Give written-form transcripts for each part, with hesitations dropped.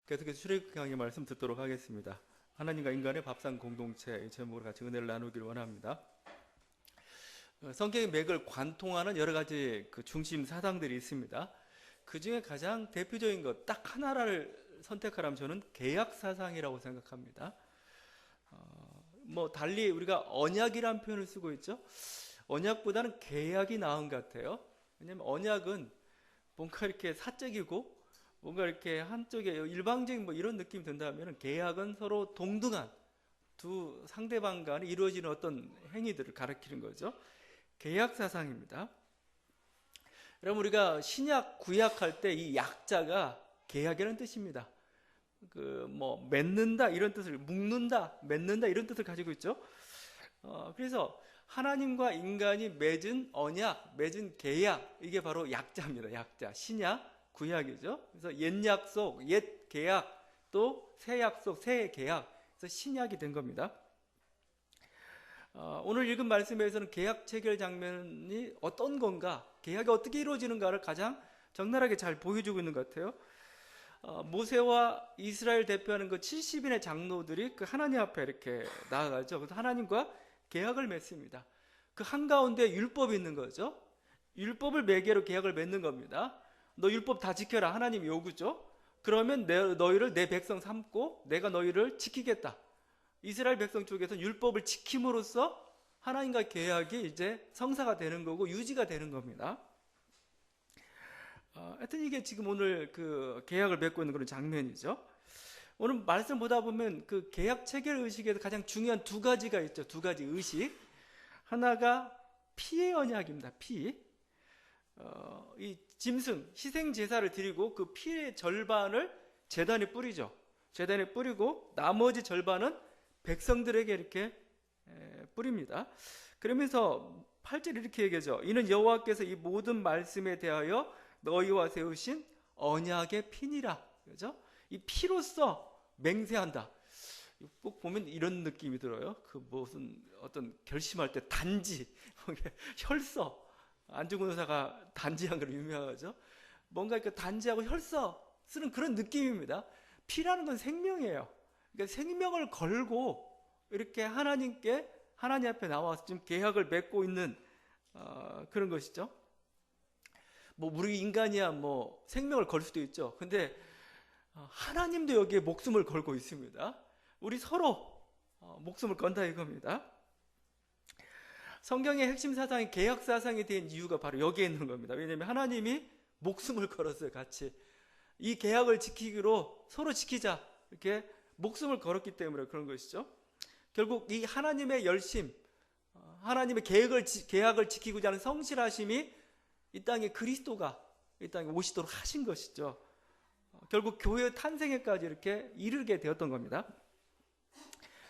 계속해서 출애굽기 강의 말씀 듣도록 하겠습니다. 하나님과 인간의 밥상 공동체 이 제목으로 같이 은혜를 나누기를 원합니다. 성경의 맥을 관통하는 여러 가지 그 중심 사상들이 있습니다. 그 중에 가장 대표적인 것 딱 하나를 선택하라면 저는 개약 사상이라고 생각합니다. 달리 우리가 언약이라는 표현을 쓰고 있죠. 언약보다는 계약이 나은 것 같아요. 왜냐하면 언약은 뭔가 이렇게 사적이고 뭔가 이렇게 한쪽에 일방적인 이런 느낌이 든다면 계약은 서로 동등한 두 상대방 간에 이루어지는 어떤 행위들을 가리키는 거죠. 계약 사상입니다. 여러분, 우리가 신약 구약 할 때 이 약자가 계약이라는 뜻입니다. 맺는다 이런 뜻을, 묶는다, 맺는다 이런 뜻을 가지고 있죠. 그래서 하나님과 인간이 맺은 언약, 맺은 계약, 이게 바로 약자입니다. 약자. 신약 구약이죠. 그래서 옛 약속, 옛 계약, 또 새 약속, 새 계약, 그래서 신약이 된 겁니다. 오늘 읽은 말씀에서는 계약 체결 장면이 어떤 건가, 계약이 어떻게 이루어지는가를 가장 적나라하게 잘 보여주고 있는 것 같아요. 모세와 이스라엘 대표하는 그 70인의 장로들이 그 하나님 앞에 이렇게 나아가죠. 그래서 하나님과 계약을 맺습니다. 그 한가운데 율법이 있는 거죠. 율법을 매개로 계약을 맺는 겁니다. 너 율법 다 지켜라, 하나님 요구죠. 그러면 너희를 내 백성 삼고 내가 너희를 지키겠다. 이스라엘 백성 쪽에서는 율법을 지킴으로써 하나님과 계약이 이제 성사가 되는 거고 유지가 되는 겁니다. 하여튼 이게 지금 오늘 그 계약을 맺고 있는 그런 장면이죠. 오늘 말씀 보다 보면 그 계약 체결 의식에서 가장 중요한 두 가지가 있죠. 두 가지 의식. 하나가 피의 언약입니다. 피. 이 짐승, 희생 제사를 드리고 그 피의 절반을 제단에 뿌리죠. 제단에 뿌리고 나머지 절반은 백성들에게 이렇게 뿌립니다. 그러면서 8절 이렇게 얘기하죠. 이는 여호와께서 이 모든 말씀에 대하여 너희와 세우신 언약의 피니라. 그죠? 이 피로써 맹세한다. 꼭 보면 이런 느낌이 들어요. 그 무슨 어떤 결심할 때 단지, 혈서. 안중근 의사가 단지한 걸 유명하죠. 뭔가 이렇게 단지하고 혈서 쓰는 그런 느낌입니다. 피라는 건 생명이에요. 그러니까 생명을 걸고 이렇게 하나님 앞에 나와서 지금 계약을 맺고 있는 그런 것이죠. 우리 인간이야 생명을 걸 수도 있죠. 근데 하나님도 여기에 목숨을 걸고 있습니다. 우리 서로 목숨을 건다 이겁니다. 성경의 핵심 사상이 계약 사상이 된 이유가 바로 여기에 있는 겁니다. 왜냐하면 하나님이 목숨을 걸었어요. 같이 이 계약을 지키기로 서로 지키자 이렇게 목숨을 걸었기 때문에 그런 것이죠. 결국 이 하나님의 열심, 하나님의 계약을 지키고자 하는 성실하심이 이 땅에 그리스도가 이 땅에 오시도록 하신 것이죠. 결국 교회의 탄생에까지 이렇게 이르게 되었던 겁니다.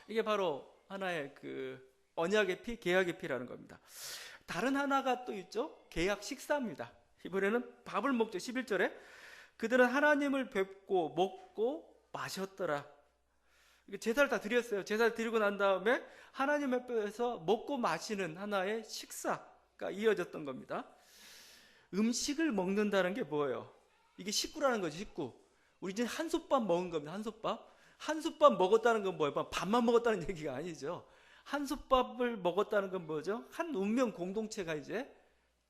이게 바로 하나의 그 언약의 피, 계약의 피라는 겁니다. 다른 하나가 또 있죠. 계약 식사입니다. 이번에는 밥을 먹죠. 11절에 그들은 하나님을 뵙고 먹고 마셨더라. 제사를 다 드렸어요. 제사를 드리고 난 다음에 하나님 앞에서 먹고 마시는 하나의 식사가 이어졌던 겁니다. 음식을 먹는다는 게 뭐예요? 이게 식구라는 거죠. 식구. 우리 이제 한솥밥 먹은 겁니다. 한솥밥 먹었다는 건 뭐예요? 밥만 먹었다는 얘기가 아니죠. 한솥밥을 먹었다는 건 뭐죠? 한 운명 공동체가 이제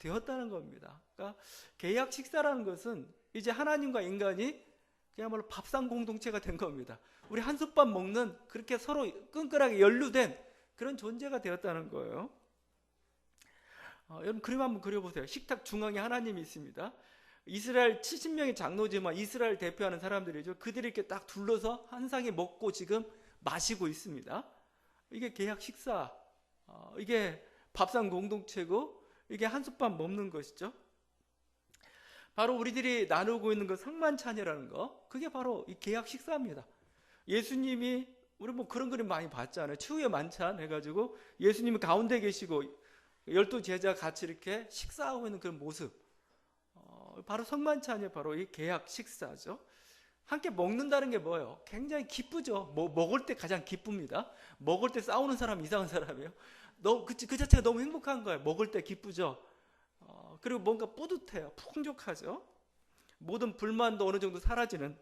되었다는 겁니다. 그러니까 계약 식사라는 것은 이제 하나님과 인간이 그야말로 밥상 공동체가 된 겁니다. 우리 한솥밥 먹는 그렇게 서로 끈끈하게 연루된 그런 존재가 되었다는 거예요. 여러분 그림 한번 그려보세요. 식탁 중앙에 하나님이 있습니다. 이스라엘 70명의 장로지만 이스라엘 대표하는 사람들이죠. 그들이 이렇게 딱 둘러서 한 상에 먹고 지금 마시고 있습니다. 이게 계약 식사, 이게 밥상 공동체고 이게 한솥밥 먹는 것이죠. 바로 우리들이 나누고 있는 그 상만찬이라는 거, 그게 바로 이 계약 식사입니다. 예수님이 우리 그런 그림 많이 봤잖아요. 추후의 만찬 해가지고 예수님이 가운데 계시고 12 제자 같이 이렇게 식사하고 있는 그런 모습, 바로 성만찬이 바로 이 계약 식사죠. 함께 먹는다는 게 뭐예요? 굉장히 기쁘죠. 먹을 때 가장 기쁩니다. 먹을 때 싸우는 사람 이상한 사람이에요. 그 자체가 너무 행복한 거예요. 먹을 때 기쁘죠. 그리고 뭔가 뿌듯해요. 풍족하죠. 모든 불만도 어느 정도 사라지는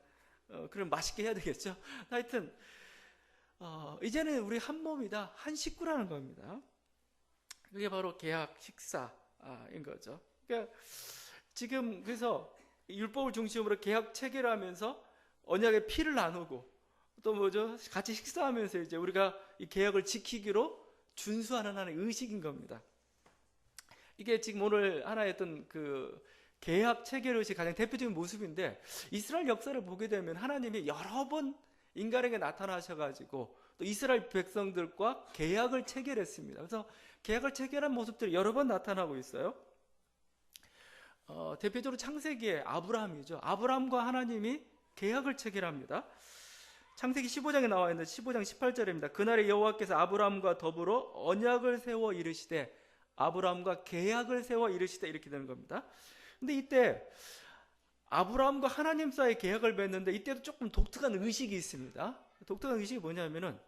그럼 맛있게 해야 되겠죠. 하여튼 이제는 우리 한 몸이다, 한 식구라는 겁니다. 그게 바로 계약 식사인 거죠. 그러니까 지금 그래서 율법을 중심으로 계약 체결하면서 언약의 피를 나누고 또 뭐죠? 같이 식사하면서 이제 우리가 이 계약을 지키기로 준수하는 하나의 의식인 겁니다. 이게 지금 오늘 하나의 어떤 그 계약 체결 의식 가장 대표적인 모습인데, 이스라엘 역사를 보게 되면 하나님이 여러 번 인간에게 나타나셔가지고 또 이스라엘 백성들과 계약을 체결했습니다. 그래서 계약을 체결한 모습들이 여러 번 나타나고 있어요. 대표적으로 창세기에 아브라함이죠. 아브라함과 하나님이 계약을 체결합니다. 창세기 15장에 나와 있는데 15장 18절입니다. 그날에 여호와께서 아브라함과 더불어 언약을 세워 이르시되, 아브라함과 계약을 세워 이르시되, 이렇게 되는 겁니다. 근데 이때 아브라함과 하나님 사이에 계약을 맺는데 이때도 조금 독특한 의식이 있습니다. 독특한 의식이 뭐냐면은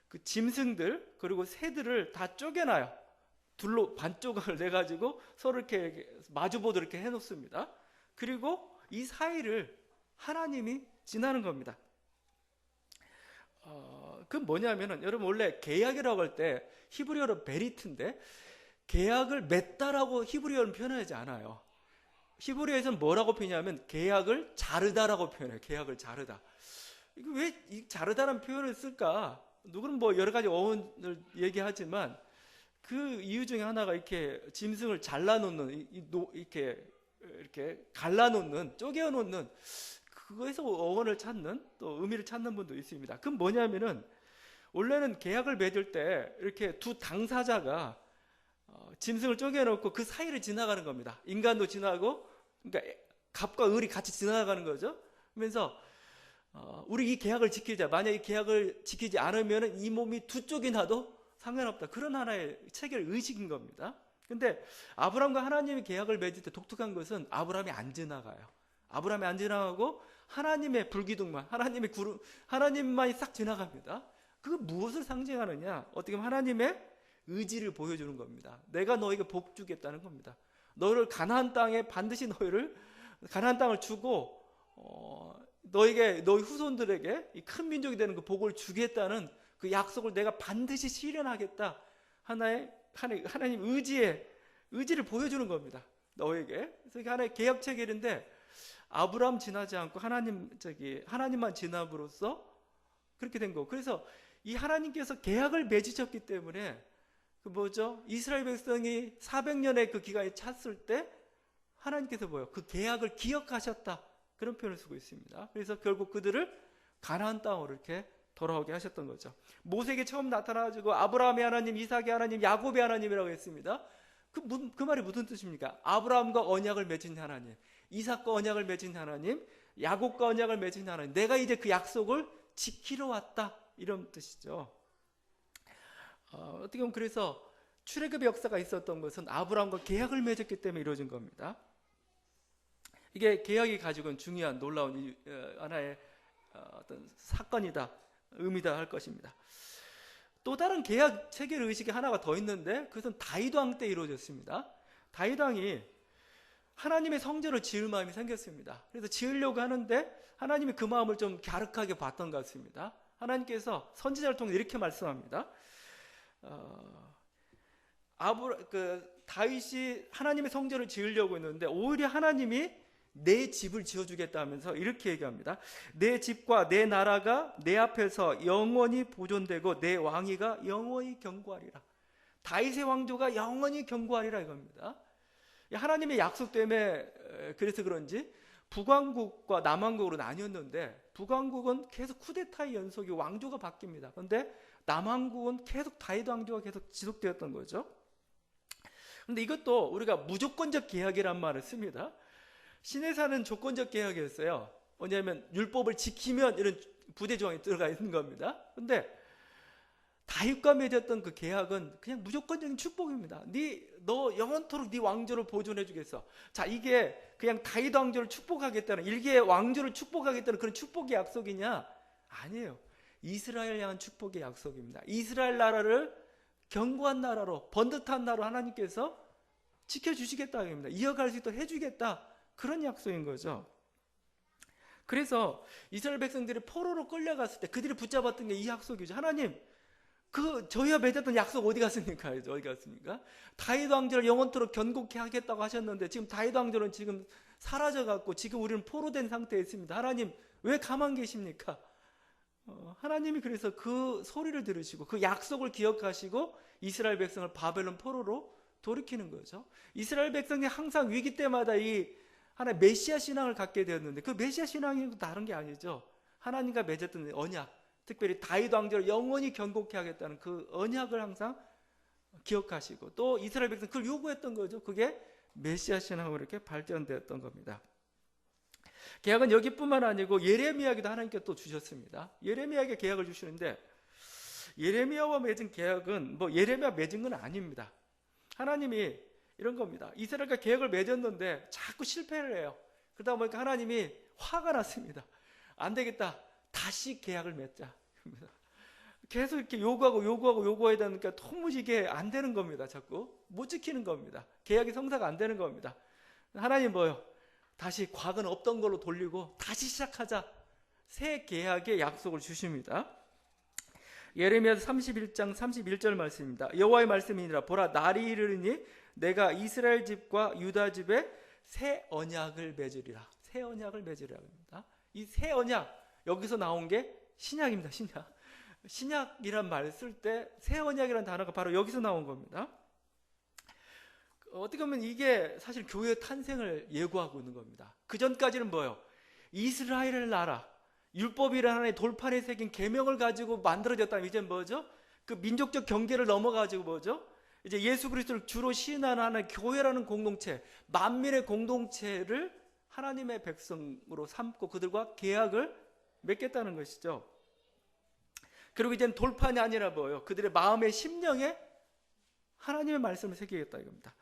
그 짐승들 그리고 새들을 다 쪼개놔요. 둘로 반조각을 내가지고 서로 이렇게 마주보도록 이렇게 해놓습니다. 그리고 이 사이를 하나님이 지나는 겁니다. 그건 뭐냐면은, 여러분 원래 계약이라고 할 때 히브리어로 베리트인데, 계약을 맺다라고 히브리어는 표현하지 않아요. 히브리어에서는 뭐라고 표현하냐면 계약을 자르다라고 표현해요. 계약을 자르다. 이거 왜 이 자르다라는 표현을 쓸까? 누구는 뭐 여러 가지 어원을 얘기하지만 그 이유 중에 하나가 이렇게 짐승을 잘라놓는, 이렇게 갈라놓는, 쪼개놓는, 그거에서 어원을 찾는, 또 의미를 찾는 분도 있습니다. 그건 뭐냐면은, 원래는 계약을 맺을 때 이렇게 두 당사자가 짐승을 쪼개놓고 그 사이를 지나가는 겁니다. 인간도 지나고, 그러니까 갑과 을이 같이 지나가는 거죠. 그러면서 우리 이 계약을 지키자. 만약 이 계약을 지키지 않으면 이 몸이 두 쪽이 나도 상관없다. 그런 하나의 체결 의식인 겁니다. 근데 아브라함과 하나님이 계약을 맺을 때 독특한 것은 아브라함이 안 지나가요. 아브라함이 안 지나가고 하나님의 불기둥만, 하나님의 구름, 하나님만이 싹 지나갑니다. 그거 무엇을 상징하느냐? 어떻게 보면 하나님의 의지를 보여주는 겁니다. 내가 너에게 복 주겠다는 겁니다. 너를 가나안 땅에 반드시 너희를 가나안 땅을 주고 너희 후손들에게 이 큰 민족이 되는 그 복을 주겠다는 그 약속을 내가 반드시 실현하겠다. 하나님 의지를 보여주는 겁니다. 너에게. 그래서 이게 하나의 계약 체결인데, 아브라함 지나지 않고 하나님만 지남으로써 그렇게 된 거고. 그래서 이 하나님께서 계약을 맺으셨기 때문에 이스라엘 백성이 400년의 그 기간이 찼을 때 하나님께서 그 계약을 기억하셨다. 그런 표현을 쓰고 있습니다. 그래서 결국 그들을 가나안 땅으로 이렇게 돌아오게 하셨던 거죠. 모세에게 처음 나타나가지고 아브라함의 하나님, 이삭의 하나님, 야곱의 하나님이라고 했습니다. 그 말이 무슨 뜻입니까? 아브라함과 언약을 맺은 하나님, 이삭과 언약을 맺은 하나님, 야곱과 언약을 맺은 하나님, 내가 이제 그 약속을 지키러 왔다, 이런 뜻이죠. 어떻게 보면 그래서 출애굽의 역사가 있었던 것은 아브라함과 계약을 맺었기 때문에 이루어진 겁니다. 이게 계약이 가지고 있는 중요한 놀라운 하나의 어떤 사건이다, 의미다 할 것입니다. 또 다른 계약 체결 의식이 하나가 더 있는데, 그것은 다윗 왕 때 이루어졌습니다. 다윗 왕이 하나님의 성전을 지을 마음이 생겼습니다. 그래서 지으려고 하는데 하나님이 그 마음을 좀 갸륵하게 봤던 것 같습니다. 하나님께서 선지자를 통해 이렇게 말씀합니다. 다윗이 하나님의 성전을 지으려고 했는데 오히려 하나님이 내 집을 지어주겠다 하면서 이렇게 얘기합니다. 내 집과 내 나라가 내 앞에서 영원히 보존되고 내 왕위가 영원히 견고하리라. 다윗의 왕조가 영원히 견고하리라 이겁니다. 하나님의 약속 때문에 그래서 그런지 북왕국과 남왕국으로 나뉘었는데, 북왕국은 계속 쿠데타의 연속이 왕조가 바뀝니다. 그런데 남왕국은 계속 다윗 왕조가 계속 지속되었던 거죠. 그런데 이것도 우리가 무조건적 계약이란 말을 씁니다. 시내사는 조건적 계약이었어요. 뭐냐면 율법을 지키면 이런 부대 조항이 들어가 있는 겁니다. 그런데 다윗과 맺었던 그 계약은 그냥 무조건적인 축복입니다. 너 영원토록 네 왕조를 보존해 주겠어. 자, 이게 그냥 다윗 왕조를 축복하겠다는, 일개의 왕조를 축복하겠다는 그런 축복의 약속이냐? 아니에요. 이스라엘 향한 축복의 약속입니다. 이스라엘 나라를 견고한 나라로, 번듯한 나라로 하나님께서 지켜주시겠다. 이어갈 수 있도록 해주겠다. 그런 약속인 거죠. 그래서 이스라엘 백성들이 포로로 끌려갔을 때 그들이 붙잡았던 게 이 약속이죠. 하나님, 저희와 맺었던 약속 어디 갔습니까? 어디 갔습니까? 다윗 왕조를 영원토록 견고케 하겠다고 하셨는데 지금 다윗 왕조는 지금 사라져갖고 지금 우리는 포로된 상태에 있습니다. 하나님, 왜 가만 계십니까? 하나님이 그래서 그 소리를 들으시고 그 약속을 기억하시고 이스라엘 백성을 바벨론 포로로 돌이키는 거죠. 이스라엘 백성이 항상 위기 때마다 이 하나의 메시아 신앙을 갖게 되었는데 그 메시아 신앙이 다른 게 아니죠. 하나님과 맺었던 언약, 특별히 다윗 왕조를 영원히 견고케 하겠다는 그 언약을 항상 기억하시고 또 이스라엘 백성 그걸 요구했던 거죠. 그게 메시아 신앙으로 이렇게 발전되었던 겁니다. 계약은 여기뿐만 아니고 예레미야에게도 하나님께 또 주셨습니다. 예레미야에게 계약을 주시는데 예레미야와 맺은 계약은 예레미야 맺은 건 아닙니다. 하나님이 이런 겁니다. 이스라엘과 계약을 맺었는데 자꾸 실패를 해요. 그러다 보니까 하나님이 화가 났습니다. 안 되겠다. 다시 계약을 맺자. 계속 이렇게 요구해야 되니까 도무지 이게 안 되는 겁니다. 자꾸 못 지키는 겁니다. 계약이 성사가 안 되는 겁니다. 하나님 다시 과거는 없던 걸로 돌리고 다시 시작하자. 새 계약의 약속을 주십니다. 예레미야서 31장 31절 말씀입니다. 여호와의 말씀이니라. 보라, 날이 이르리니 내가 이스라엘 집과 유다 집에 새 언약을 맺으리라. 새 언약을 맺으리라 합니다. 이 새 언약, 여기서 나온 게 신약입니다. 신약이란 말을 쓸 때 새 언약이라는 단어가 바로 여기서 나온 겁니다. 어떻게 보면 이게 사실 교회의 탄생을 예고하고 있는 겁니다. 그 전까지는 이스라엘의 나라, 율법이라는 하나의 돌판에 새긴 계명을 가지고 만들어졌다면 이제 그 민족적 경계를 넘어가지고 이제 예수 그리스도를 주로 시인하는 하나의 교회라는 공동체, 만민의 공동체를 하나님의 백성으로 삼고 그들과 계약을 맺겠다는 것이죠. 그리고 이제는 돌판이 아니라 그들의 마음의 심령에 하나님의 말씀을 새기겠다 이겁니다.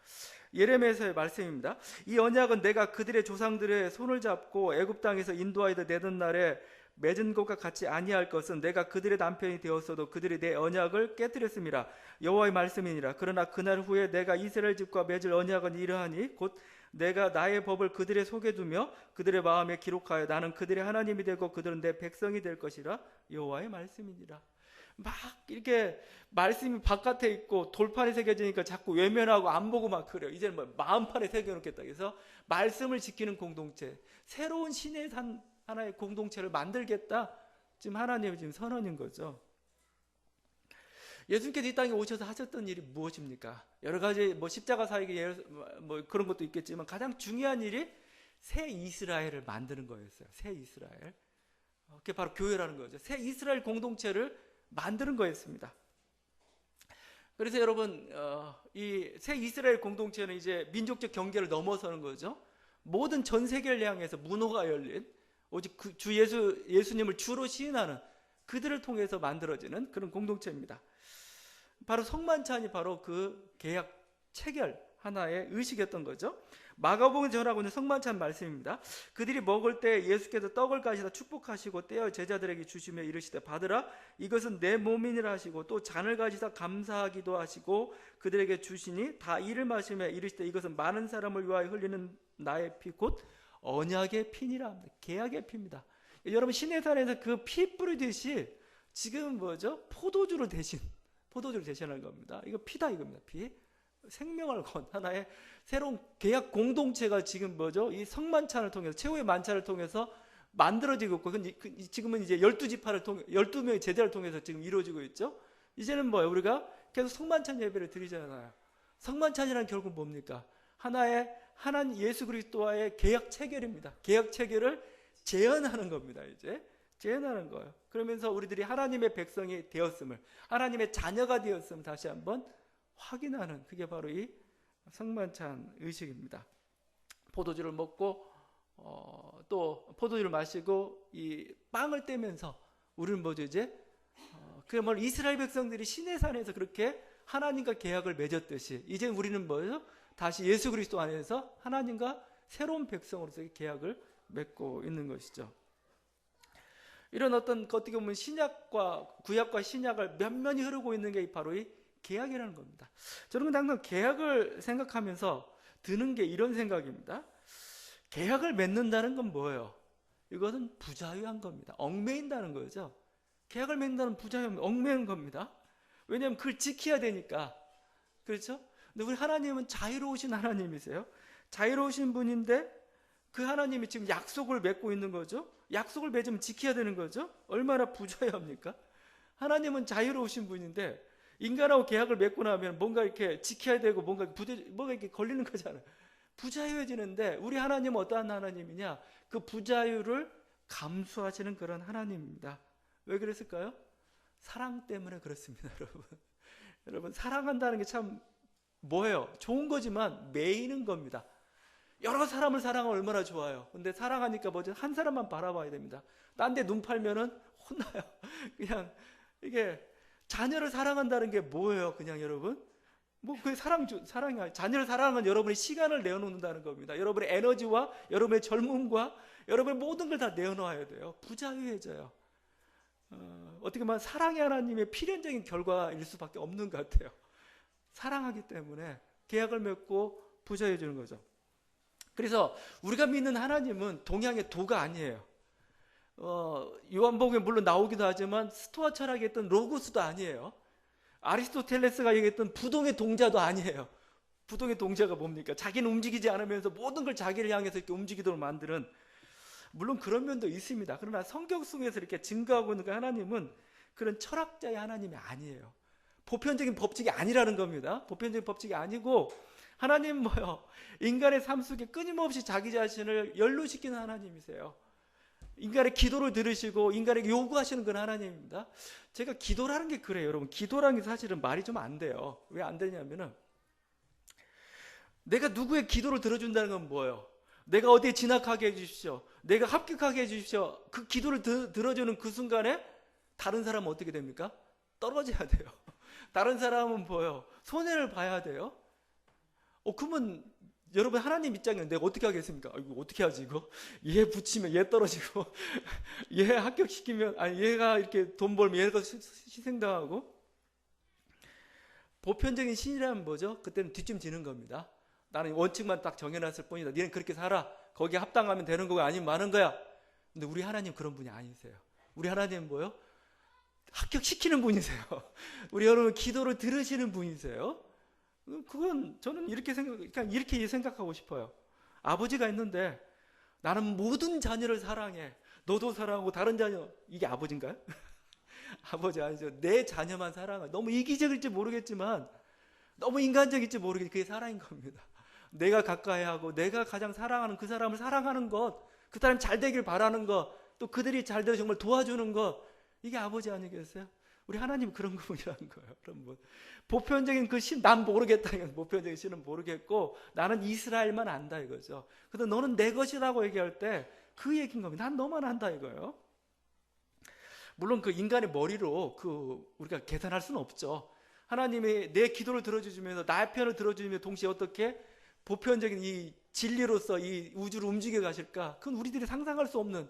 예레미야서의 말씀입니다. 이 언약은 내가 그들의 조상들의 손을 잡고 애굽 땅에서 인도하여 내던 날에 맺은 것과 같이 아니할 것은 내가 그들의 남편이 되었어도 그들이 내 언약을 깨뜨렸습니다. 여호와의 말씀이니라. 그러나 그날 후에 내가 이스라엘 집과 맺을 언약은 이러하니 곧 내가 나의 법을 그들의 속에 두며 그들의 마음에 기록하여 나는 그들의 하나님이 되고 그들은 내 백성이 될 것이라. 여호와의 말씀이니라. 막 이렇게 말씀이 바깥에 있고 돌판에 새겨지니까 자꾸 외면하고 안 보고 막 그래요. 이제는 마음판에 새겨놓겠다. 그래서 말씀을 지키는 공동체, 새로운 신의 하나의 공동체를 만들겠다. 지금 하나님의 지금 선언인 거죠. 예수님께서 이 땅에 오셔서 하셨던 일이 무엇입니까? 여러 가지 십자가 사역이 그런 것도 있겠지만 가장 중요한 일이 새 이스라엘을 만드는 거였어요. 새 이스라엘. 그게 바로 교회라는 거죠. 새 이스라엘 공동체를 만드는 거였습니다. 그래서 여러분 이 새 이스라엘 공동체는 이제 민족적 경계를 넘어서는 거죠. 모든 전 세계를 향해서 문호가 열린 오직 주 예수님을 주로 시인하는 그들을 통해서 만들어지는 그런 공동체입니다. 바로 성만찬이 바로 그 계약 체결 하나의 의식이었던 거죠. 마가복음 전하고 있는 성만찬 말씀입니다. 그들이 먹을 때 예수께서 떡을 가시다 축복하시고 떼어 제자들에게 주시며 이르시되 받으라 이것은 내 몸이니라 하시고 또 잔을 가지사 감사하기도 하시고 그들에게 주시니 다 이를 마시며 이르시되 이것은 많은 사람을 위하여 흘리는 나의 피 곧 언약의 피니라 합니다. 계약의 피입니다. 여러분 시내산에서 그 피 뿌리듯이 지금 포도주를 대신하는 겁니다. 이거 피다 이겁니다. 피. 생명을 건 하나의 새로운 계약 공동체가 지금 이 성만찬을 통해서 최후의 만찬을 통해서 만들어지고 있고 지금은 이제 12지파를 통해 12명의 제자를 통해서 지금 이루어지고 있죠. 이제는 우리가 계속 성만찬 예배를 드리잖아요. 성만찬이란 결국 뭡니까? 하나님 예수 그리스도와의 계약 체결입니다. 계약 체결을 재현하는 겁니다. 이제 재현하는 거예요. 그러면서 우리들이 하나님의 백성이 되었음을, 하나님의 자녀가 되었음을 다시 한번 확인하는 그게 바로 이 성만찬 의식입니다. 포도주를 먹고 또 포도주를 마시고 이 빵을 떼면서 우리는 그야말로 이스라엘 백성들이 시내산에서 그렇게 하나님과 계약을 맺었듯이 이제 우리는 다시 예수 그리스도 안에서 하나님과 새로운 백성으로서의 계약을 맺고 있는 것이죠. 이런 어떻게 보면 구약과 신약을 면면히 흐르고 있는 게 바로 이 계약이라는 겁니다. 저는 항상 계약을 생각하면서 드는 게 이런 생각입니다. 계약을 맺는다는 건 뭐예요? 이것은 부자유한 겁니다. 얽매인다는 거죠. 계약을 맺는다는 부자유, 얽매인 겁니다. 왜냐하면 그걸 지켜야 되니까. 그렇죠? 근데 우리 하나님은 자유로우신 하나님이세요. 자유로우신 분인데 그 하나님이 지금 약속을 맺고 있는 거죠. 약속을 맺으면 지켜야 되는 거죠. 얼마나 부자유합니까? 하나님은 자유로우신 분인데 인간하고 계약을 맺고 나면 뭔가 이렇게 지켜야 되고 뭔가 이렇게 걸리는 거잖아요. 부자유해지는데 우리 하나님은 어떠한 하나님이냐? 그 부자유를 감수하시는 그런 하나님입니다. 왜 그랬을까요? 사랑 때문에 그렇습니다, 여러분. 여러분, 사랑한다는 게 참 뭐예요? 좋은 거지만 매이는 겁니다. 여러 사람을 사랑하면 얼마나 좋아요. 근데 사랑하니까 뭐죠? 한 사람만 바라봐야 됩니다. 딴 데 눈 팔면은 혼나요. 그냥 이게 자녀를 사랑한다는 게 뭐예요? 그냥 여러분, 뭐 그 사랑이 자녀를 사랑하는 여러분의 시간을 내어놓는다는 겁니다. 여러분의 에너지와 여러분의 젊음과 여러분의 모든 걸 다 내어놓아야 돼요. 부자유해져요. 어떻게 보면 사랑의 하나님의 필연적인 결과일 수밖에 없는 것 같아요. 사랑하기 때문에 계약을 맺고 부자유해지는 거죠. 그래서 우리가 믿는 하나님은 동양의 도가 아니에요. 요한복음에 물론 나오기도 하지만 스토아 철학에 있던 로고스도 아니에요. 아리스토텔레스가 얘기했던 부동의 동자도 아니에요. 부동의 동자가 뭡니까? 자기는 움직이지 않으면서 모든 걸 자기를 향해서 이렇게 움직이도록 만드는, 물론 그런 면도 있습니다. 그러나 성경 속에서 이렇게 증거하고 있는 그 하나님은 그런 철학자의 하나님이 아니에요. 보편적인 법칙이 아니라는 겁니다. 보편적인 법칙이 아니고 하나님은 뭐요? 인간의 삶 속에 끊임없이 자기 자신을 연루시키는 하나님이세요. 인간의 기도를 들으시고 인간에게 요구하시는 그런 하나님입니다. 제가 기도라는 게 그래요, 여러분. 기도라는 게 사실은 말이 좀 안 돼요. 왜 안 되냐면은 내가 누구의 기도를 들어준다는 건 뭐예요? 내가 어디에 진학하게 해주십시오. 내가 합격하게 해주십시오. 그 기도를 들어주는 그 순간에 다른 사람은 어떻게 됩니까? 떨어져야 돼요. 다른 사람은 뭐예요? 손해를 봐야 돼요. 그러면 여러분 하나님 입장에는 내가 어떻게 하겠습니까? 이거 어떻게 하지 이거? 얘 붙이면 얘 떨어지고 얘 합격시키면 얘가 이렇게 돈 벌면 얘가 희생당하고. 보편적인 신이라면 뭐죠? 그때는 뒷짐지는 겁니다. 나는 원칙만 딱 정해놨을 뿐이다. 너는 그렇게 살아. 거기에 합당하면 되는 거가 아니면 마는 거야. 근데 우리 하나님 그런 분이 아니세요. 우리 하나님은 뭐요? 합격시키는 분이세요. 우리 여러분 기도를 들으시는 분이세요. 그건 저는 이렇게 생각하고 싶어요. 아버지가 있는데 나는 모든 자녀를 사랑해. 너도 사랑하고 다른 자녀. 이게 아버지인가요? 아버지 아니죠. 내 자녀만 사랑해. 너무 이기적일지 모르겠지만 너무 인간적일지 모르겠지만 그게 사랑인 겁니다. 내가 가까이 하고 내가 가장 사랑하는 그 사람을 사랑하는 것, 그 사람이 잘 되길 바라는 것, 또 그들이 잘 되어 정말 도와주는 것, 이게 아버지 아니겠어요? 우리 하나님 그런 분이라는 거예요. 여러분, 보편적인 그 신, 난 모르겠다. 보편적인 신은 모르겠고 나는 이스라엘만 안다 이거죠. 근데 너는 내 것이라고 얘기할 때 그 얘기인 겁니다. 난 너만 안다 이거예요. 물론 그 인간의 머리로 우리가 계산할 수는 없죠. 하나님이 내 기도를 들어주시면서 나의 편을 들어주시며 동시에 어떻게 보편적인 이 진리로서 이 우주를 움직여 가실까? 그건 우리들이 상상할 수 없는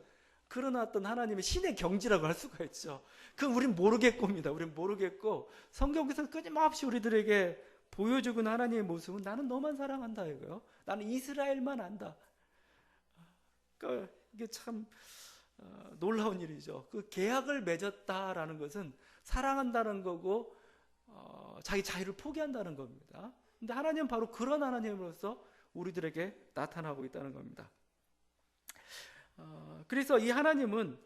그런 어떤 하나님의 신의 경지라고 할 수가 있죠. 그건 우린 모르겠고입니다. 우린 모르겠고 성경에서 끊임없이 우리들에게 보여주고 있는 하나님의 모습은 나는 너만 사랑한다 이거요. 나는 이스라엘만 안다. 그러니까 이게 참 놀라운 일이죠. 그 계약을 맺었다라는 것은 사랑한다는 거고 자기 자유를 포기한다는 겁니다. 근데 하나님은 바로 그런 하나님으로서 우리들에게 나타나고 있다는 겁니다. 그래서 이 하나님은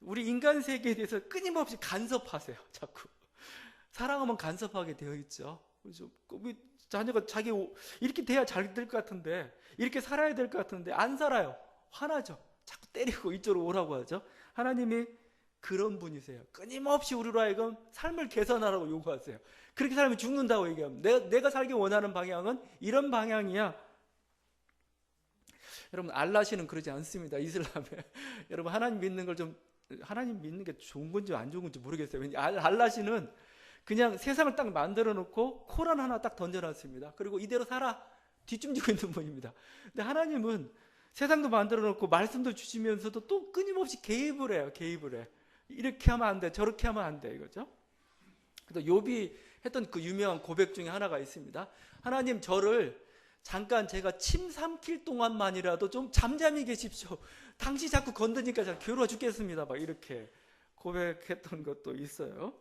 우리 인간 세계에 대해서 끊임없이 간섭하세요. 자꾸 사랑하면 간섭하게 되어 있죠. 그래서 자녀가 자기 이렇게 돼야 잘 될 것 같은데, 이렇게 살아야 될 것 같은데 안 살아요. 화나죠. 자꾸 때리고 이쪽으로 오라고 하죠. 하나님이 그런 분이세요. 끊임없이 우리로 하여금 삶을 개선하라고 요구하세요. 그렇게 살면 죽는다고 얘기하면 내가 살기 원하는 방향은 이런 방향이야. 여러분 알라시는 그러지 않습니다. 이슬람에 여러분 하나님 믿는 걸 좀, 하나님 믿는 게 좋은 건지 안 좋은 건지 모르겠어요. 알라시는 그냥 세상을 딱 만들어 놓고 코란 하나 딱 던져놨습니다. 그리고 이대로 살아 뒷짐지고 있는 분입니다. 근데 하나님은 세상도 만들어 놓고 말씀도 주시면서도 또 끊임없이 개입을 해요. 개입을 해. 이렇게 하면 안 돼, 저렇게 하면 안 돼, 이거죠. 그래서 욥이 했던 그 유명한 고백 중에 하나가 있습니다. 하나님 저를 잠깐 제가 침 삼킬 동안만이라도 좀 잠잠히 계십시오. 당신 자꾸 건드니까 제가 괴로워 죽겠습니다. 막 이렇게 고백했던 것도 있어요.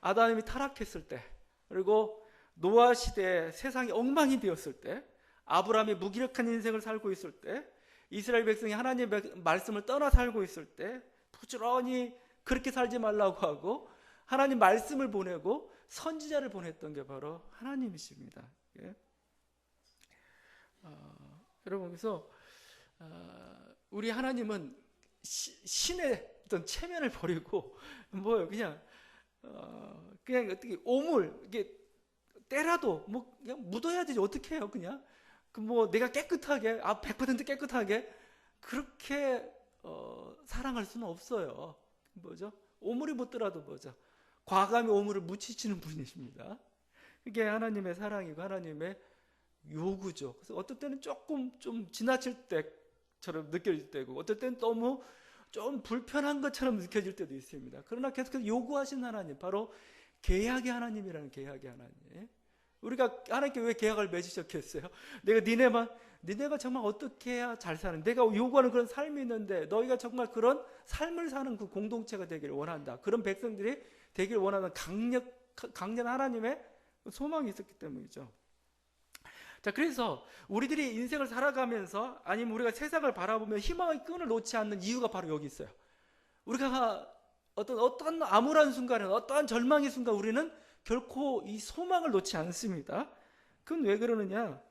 아담이 타락했을 때, 그리고 노아 시대에 세상이 엉망이 되었을 때, 아브라함이 무기력한 인생을 살고 있을 때, 이스라엘 백성이 하나님의 말씀을 떠나 살고 있을 때 부지런히 그렇게 살지 말라고 하고 하나님 말씀을 보내고 선지자를 보냈던 게 바로 하나님이십니다. 예? 여러분, 그래서 우리 하나님은 신의 어떤 체면을 버리고 뭐요, 그냥 어떻게 오물 이게 때라도 뭐 그냥 묻어야 되지 어떻게 해요, 그냥 그 뭐 내가 깨끗하게 100% 깨끗하게 그렇게 사랑할 수는 없어요. 뭐죠? 오물이 묻더라도 뭐죠? 과감히 오물을 묻히시는 분이십니다. 그게 하나님의 사랑이고 하나님의 요구죠. 그래서 어떨 때는 조금 좀 지나칠 때처럼 느껴질 때고, 어떨 때는 너무 좀 불편한 것처럼 느껴질 때도 있습니다. 그러나 계속해서 요구하신 하나님, 바로 계약의 하나님이라는 계약의 하나님. 우리가 하나님께 왜 계약을 맺으셨겠어요? 니네가 정말 어떻게 해야 잘 사는, 내가 요구하는 그런 삶이 있는데 너희가 정말 그런 삶을 사는 그 공동체가 되기를 원한다. 그런 백성들이 되기를 원하는 강렬한 하나님의 소망이 있었기 때문이죠. 자, 그래서 우리들이 인생을 살아가면서 아니면 우리가 세상을 바라보며 희망의 끈을 놓지 않는 이유가 바로 여기 있어요. 우리가 어떤 암울한 순간에, 어떠한 절망의 순간 우리는 결코 이 소망을 놓지 않습니다. 그건 왜 그러느냐?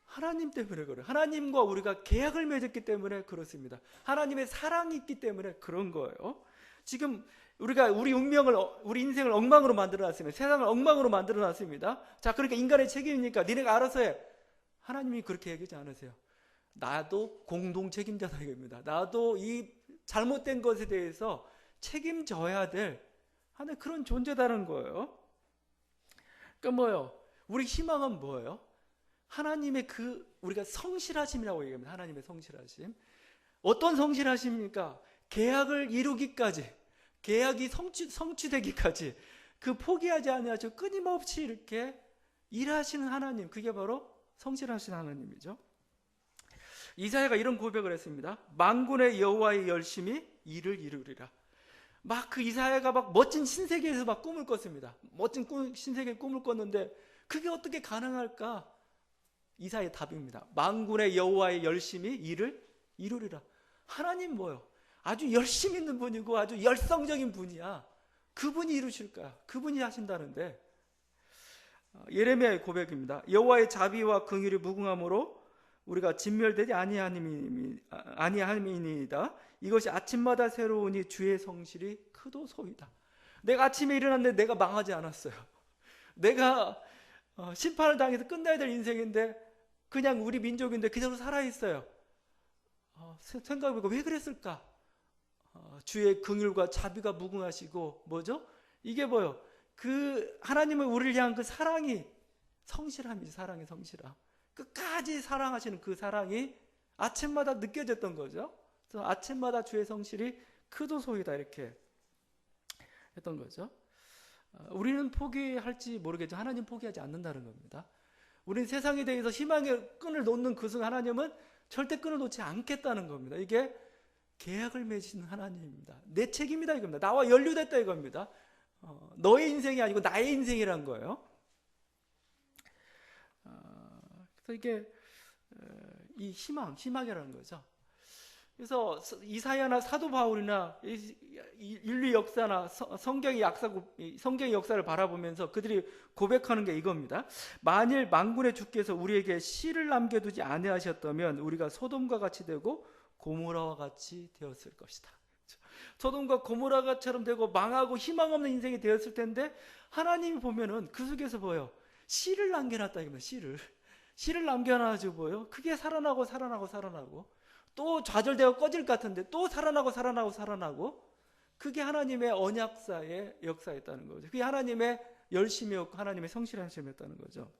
하나님 때문에 그래요. 하나님과 우리가 계약을 맺었기 때문에 그렇습니다. 하나님의 사랑이 있기 때문에 그런 거예요. 지금 우리가 우리 운명을, 우리 인생을 엉망으로 만들어놨습니다. 세상을 엉망으로 만들어놨습니다. 자, 그러니까 인간의 책임이니까 니네가 알아서 해. 하나님이 그렇게 얘기하지 않으세요. 나도 공동 책임자다 이겁니다. 나도 이 잘못된 것에 대해서 책임져야 될 하나의 그런 존재다는 거예요. 그러니까 뭐예요? 우리 희망은 뭐예요? 하나님의 우리가 성실하심이라고 얘기합니다. 하나님의 성실하심. 어떤 성실하심입니까? 계약을 이루기까지, 계약이 성취되기까지 그 포기하지 아니하시고 끊임없이 이렇게 일하시는 하나님, 그게 바로 성실하신 하나님이죠. 이사야가 이런 고백을 했습니다. 만군의 여호와의 열심히 일을 이루리라. 막 그 이사야가 막 멋진 신세계에서 막 꿈을 꿨습니다. 멋진 신세계 꿈을 꿨는데 그게 어떻게 가능할까? 이사야의 답입니다. 만군의 여호와의 열심히 일을 이루리라. 하나님 뭐요? 아주 열심 있는 분이고 아주 열성적인 분이야. 그분이 이루실 거야. 그분이 하신다는데, 예레미야의 고백입니다. 여호와의 자비와 긍휼이 무궁함으로 우리가 진멸되지 아니함이니이다. 이것이 아침마다 새로우니 주의 성실이 크도소이다. 내가 아침에 일어났는데 내가 망하지 않았어요. 내가 심판을 당해서 끝나야 될 인생인데 그냥 우리 민족인데 그대로 살아있어요. 생각해보니까 왜 그랬을까? 주의 긍휼과 자비가 무궁하시고 뭐죠? 이게 뭐요? 그 하나님의 우리를 향한 그 사랑이 성실함이지. 사랑의 성실함. 끝까지 사랑하시는 그 사랑이 아침마다 느껴졌던 거죠. 그래서 아침마다 주의 성실이 크도소이다 이렇게 했던 거죠. 우리는 포기할지 모르겠지만 하나님 포기하지 않는다는 겁니다. 우리는 세상에 대해서 희망의 끈을 놓는 그 순간 하나님은 절대 끈을 놓지 않겠다는 겁니다. 이게 계약을 맺으신 하나님입니다. 내 책임이다 이겁니다. 나와 연루됐다 이겁니다. 너의 인생이 아니고 나의 인생이란 거예요. 그래서 이게 이 희망이라는 거죠. 그래서 이사야나 사도 바울이나 인류 역사나 성경의 역사를 바라보면서 그들이 고백하는 게 이겁니다. 만일 만군의 주께서 우리에게 씨를 남겨두지 아니하셨다면 우리가 소돔과 같이 되고 고모라와 같이 되었을 것이다. 소돔과 고모라처럼 되고 망하고 희망 없는 인생이 되었을 텐데 하나님이 보면은 그 속에서 뭐예요? 씨를 남겨놨다 이거면 씨를 남겨놔가지고 뭐예요? 그게 살아나고 또 좌절되고 꺼질 것 같은데 또 살아나고 그게 하나님의 언약사의 역사였다는 거죠. 그게 하나님의 열심이었고 하나님의 성실하심이었다는 거죠.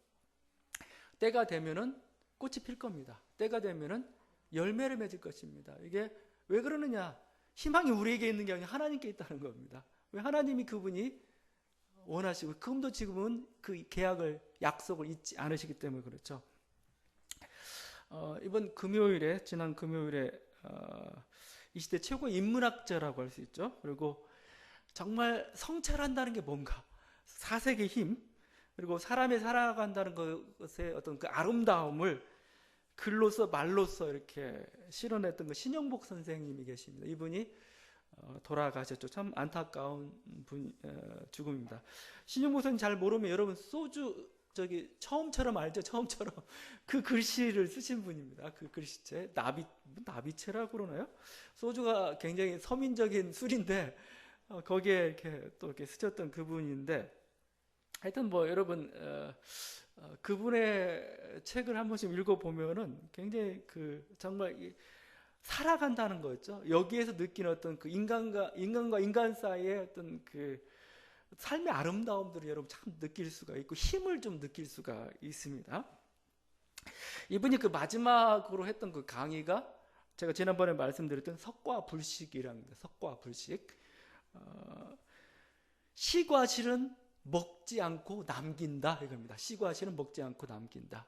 때가 되면은 꽃이 필 겁니다. 때가 되면은 열매를 맺을 것입니다. 이게 왜 그러느냐? 희망이 우리에게 있는 게 아니라 하나님께 있다는 겁니다. 왜? 하나님이 그분이 원하시고 그금도 지금은 그 계약을 약속을 잊지 않으시기 때문에 그렇죠. 이번 금요일에 지난 금요일에 이 시대 최고의 인문학자라고 할 수 있죠. 그리고 정말 성찰한다는 게 뭔가 사색의 힘 그리고 사람이 살아간다는 것의 어떤 그 아름다움을 글로서 말로서 이렇게 실현했던 그 신영복 선생님이 계십니다. 이분이 돌아가셨죠. 참 안타까운 죽음입니다. 신영복 선생님 잘 모르면 여러분 소주 처음처럼 알죠? 처음처럼 그 글씨를 쓰신 분입니다. 그 글씨체 나비체라고 그러나요? 소주가 굉장히 서민적인 술인데 거기에 이렇게 또 이렇게 쓰셨던 그분인데 하여튼 뭐 여러분 그분의 책을 한 번씩 읽어보면은 굉장히 정말 살아간다는 거죠. 여기에서 느끼는 어떤 그 인간과 인간 사이의 어떤 그 삶의 아름다움들을 여러분 참 느낄 수가 있고 힘을 좀 느낄 수가 있습니다. 이분이 그 마지막으로 했던 그 강의가 제가 지난번에 말씀드렸던 석과불식이라는 겁니다. 석과불식. 시과 실은 먹지 않고 남긴다 이겁니다. 시과 실은 먹지 않고 남긴다.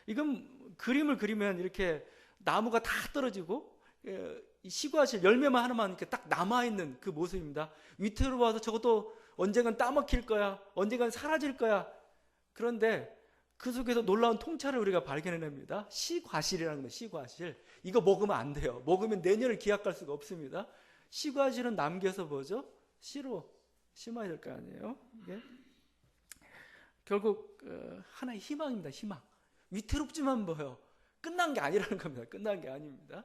이건 그림을 그리면 이렇게 나무가 다 떨어지고 시과 실 열매만 하나만 이렇게 딱 남아 있는 그 모습입니다. 위태로 봐서 저것도 언젠간 따먹힐 거야. 언젠간 사라질 거야. 그런데 그 속에서 놀라운 통찰을 우리가 발견해냅니다. 시과실이라는 겁니다. 시과실. 이거 먹으면 안 돼요. 먹으면 내년을 기약할 수가 없습니다. 시과실은 남겨서 뭐죠? 씨로 심어야 될 거 아니에요. 이게 결국 하나의 희망입니다. 희망. 위태롭지만 뭐요? 끝난 게 아니라는 겁니다. 끝난 게 아닙니다.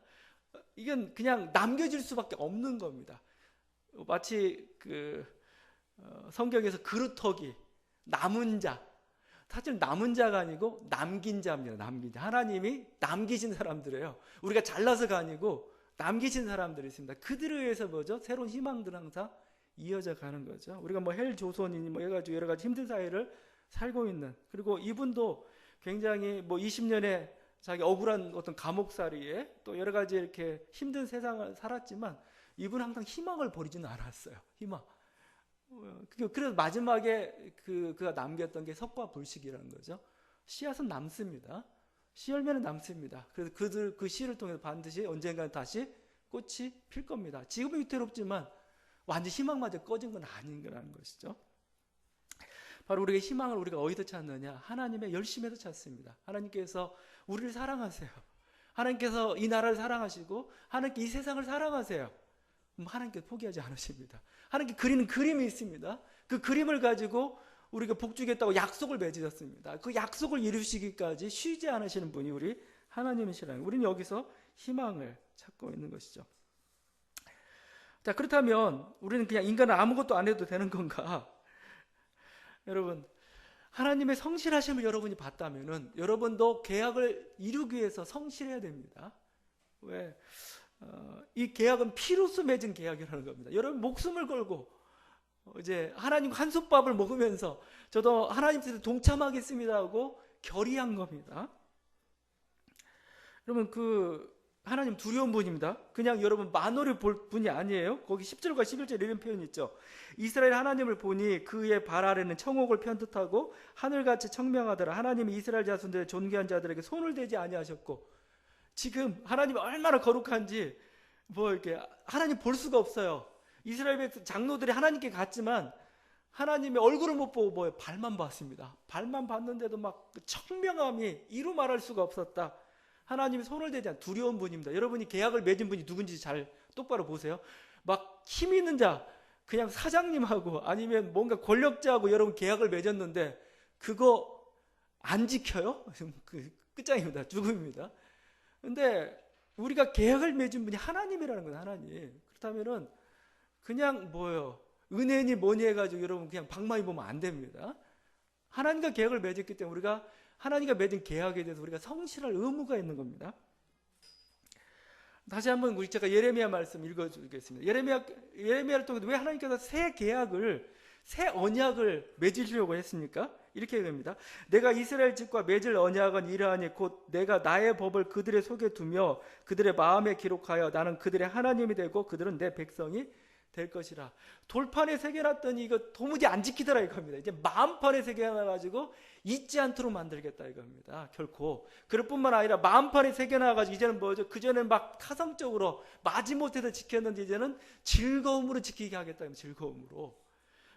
이건 그냥 남겨질 수밖에 없는 겁니다. 마치 성경에서 그루터기 남은 자, 사실 남은 자가 아니고 남긴 자입니다. 남긴 자. 하나님이 남기신 사람들이에요. 우리가 잘나서가 아니고 남기신 사람들이 있습니다. 그들에 의해서 뭐죠? 새로운 희망들은 항상 이어져 가는 거죠. 우리가 뭐 헬 조선이니 뭐 해가지고 여러 가지 힘든 사회를 살고 있는, 그리고 이분도 굉장히 뭐 20년의 자기 억울한 어떤 감옥살이에 또 여러 가지 이렇게 힘든 세상을 살았지만 이분은 항상 희망을 버리지는 않았어요. 희망. 그래서 마지막에 그가 남겼던 게 석과불식이라는 거죠. 씨앗은 남습니다. 씨 열매는 남습니다. 그래서 그 씨를 통해서 반드시 언젠가는 다시 꽃이 필 겁니다. 지금은 위태롭지만 완전 희망마저 꺼진 건 아닌 거라는 것이죠. 바로 우리의 희망을 우리가 어디서 찾느냐? 하나님의 열심에서 찾습니다. 하나님께서 우리를 사랑하세요. 하나님께서 이 나라를 사랑하시고 하나님께 이 세상을 사랑하세요. 하나님께서 포기하지 않으십니다. 하나님께 그리는 그림이 있습니다. 그 그림을 가지고 우리가 복주겠다고 약속을 맺으셨습니다. 그 약속을 이루시기까지 쉬지 않으시는 분이 우리 하나님이시라는, 우리는 여기서 희망을 찾고 있는 것이죠. 자, 그렇다면 우리는 그냥 인간은 아무것도 안 해도 되는 건가? 여러분, 하나님의 성실하심을 여러분이 봤다면은 여러분도 계약을 이루기 위해서 성실해야 됩니다. 왜? 이 계약은 피로써 맺은 계약이라는 겁니다. 여러분 목숨을 걸고 이제 하나님 한솥밥을 먹으면서 저도 하나님 뜻에 동참하겠습니다 하고 결의한 겁니다. 여러분 하나님 두려운 분입니다. 그냥 여러분 만월에 볼 분이 아니에요. 거기 10절과 11절에 이런 표현이 있죠. 이스라엘 하나님을 보니 그의 발 아래는 청옥을 편듯하고 하늘같이 청명하더라. 하나님이 이스라엘 자손들의 존귀한 자들에게 손을 대지 아니하셨고, 지금 하나님이 얼마나 거룩한지 뭐 이렇게 하나님 볼 수가 없어요. 이스라엘 백성 장로들이 하나님께 갔지만 하나님의 얼굴을 못 보고 뭐예요? 발만 봤습니다. 발만 봤는데도 막 그 청명함이 이루 말할 수가 없었다. 하나님이 손을 대지 않는 두려운 분입니다. 여러분이 계약을 맺은 분이 누군지 잘 똑바로 보세요. 막 힘 있는 자, 그냥 사장님하고 아니면 뭔가 권력자하고 여러분 계약을 맺었는데 그거 안 지켜요? 끝장입니다. 죽음입니다. 근데 우리가 계약을 맺은 분이 하나님이라는 거예요. 하나님. 그렇다면은 그냥 뭐예요? 은혜니 뭐니 해가지고 여러분 그냥 방망이 보면 안 됩니다. 하나님과 계약을 맺었기 때문에 우리가 하나님과 맺은 계약에 대해서 우리가 성실할 의무가 있는 겁니다. 다시 한번 제가 예레미야 말씀 읽어주겠습니다. 예레미야를 통해서 왜 하나님께서 새 계약을, 새 언약을 맺으시려고 했습니까? 이렇게 됩니다. 내가 이스라엘 집과 맺을 언약은 이러하니 곧 내가 나의 법을 그들의 속에 두며 그들의 마음에 기록하여 나는 그들의 하나님이 되고 그들은 내 백성이 될 것이라. 돌판에 새겨놨더니 이거 도무지 안 지키더라 이겁니다. 이제 마음판에 새겨놔가지고 잊지 않도록 만들겠다 이겁니다. 결코. 그럴 뿐만 아니라 마음판에 새겨놔가지고 이제는 뭐죠? 그전에는 막 타성적으로 마지못해서 지켰는데 이제는 즐거움으로 지키게 하겠다. 즐거움으로.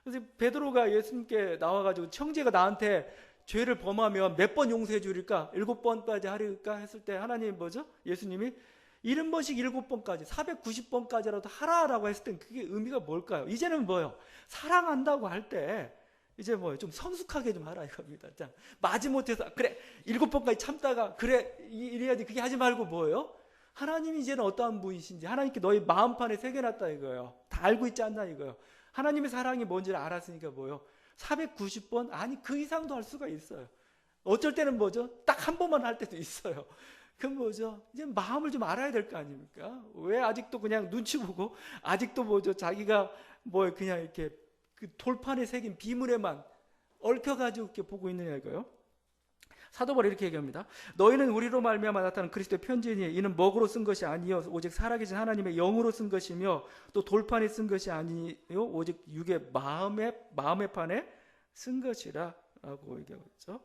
그래서 베드로가 예수님께 나와가지고 형제가 나한테 죄를 범하면 몇 번 용서해 줄까? 7번까지 하릴까? 했을 때 하나님 뭐죠? 예수님이 70번씩 7번까지 490번까지라도 하라라고 했을 땐 그게 의미가 뭘까요? 이제는 뭐요? 사랑한다고 할 때 이제 뭐요? 좀 성숙하게 좀 하라 이겁니다. 자, 마지못해서 그래 7번까지 참다가 그래 이래야지 그게 하지 말고 뭐예요? 하나님이 이제는 어떠한 분이신지 하나님께 너희 마음판에 새겨놨다 이거예요. 다 알고 있지 않나 이거예요. 하나님의 사랑이 뭔지를 알았으니까 뭐요? 490번? 아니 그 이상도 할 수가 있어요. 어쩔 때는 뭐죠? 딱 한 번만 할 때도 있어요. 그럼 뭐죠? 이제 마음을 좀 알아야 될 거 아닙니까? 왜 아직도 그냥 눈치 보고 아직도 뭐죠? 자기가 뭐 그냥 이렇게 그 돌판에 새긴 비물에만 얽혀가지고 이렇게 보고 있느냐 이거요. 사도 바울이 이렇게 얘기합니다. 너희는 우리로 말미암아 나타난 그리스도의 편지니 이는 먹으로 쓴 것이 아니요 오직 살아계신 하나님의 영으로 쓴 것이며 또 돌판에 쓴 것이 아니요 오직 육의 마음의 판에 쓴 것이라라고 얘기하고 있죠.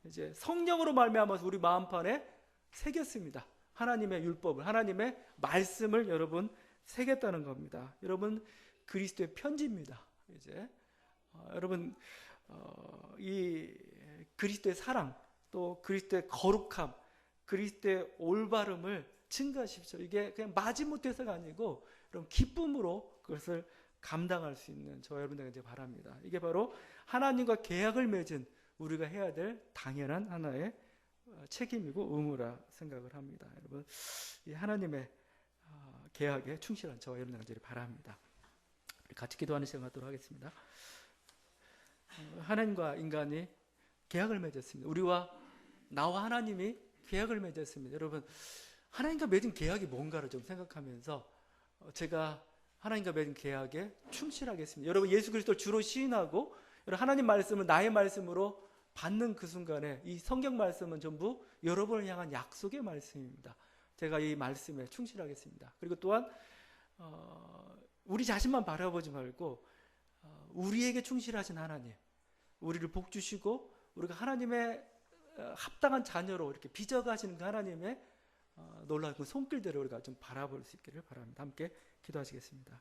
이제 성령으로 말미암아서 우리 마음판에 새겼습니다. 하나님의 율법을, 하나님의 말씀을 여러분 새겼다는 겁니다. 여러분 그리스도의 편지입니다. 이제 여러분 이 그리스도의 사랑 또 그리스도의 거룩함, 그리스도의 올바름을 증거하십시오. 이게 그냥 마지못해서가 아니고 여러분 기쁨으로 그것을 감당할 수 있는 저와 여러분들에게 바랍니다. 이게 바로 하나님과 계약을 맺은 우리가 해야 될 당연한 하나의 책임이고 의무라 생각을 합니다. 여러분 이 하나님의 계약에 충실한 저와 여러분들에게 바랍니다. 우리 같이 기도하는 시간 갖도록 하겠습니다. 하나님과 인간이 계약을 맺었습니다. 나와 하나님이 계약을 맺었습니다. 여러분 하나님과 맺은 계약이 뭔가를 좀 생각하면서 제가 하나님과 맺은 계약에 충실하겠습니다. 여러분 예수 그리스도를 주로 시인하고 하나님 말씀을 나의 말씀으로 받는 그 순간에 이 성경 말씀은 전부 여러분을 향한 약속의 말씀입니다. 제가 이 말씀에 충실하겠습니다. 그리고 또한 우리 자신만 바라보지 말고 우리에게 충실하신 하나님, 우리를 복 주시고 우리가 하나님의 합당한 자녀로 이렇게 빚어가시는 그 하나님의 놀라운 그 손길들을 우리가 좀 바라볼 수 있기를 바랍니다. 함께 기도하시겠습니다.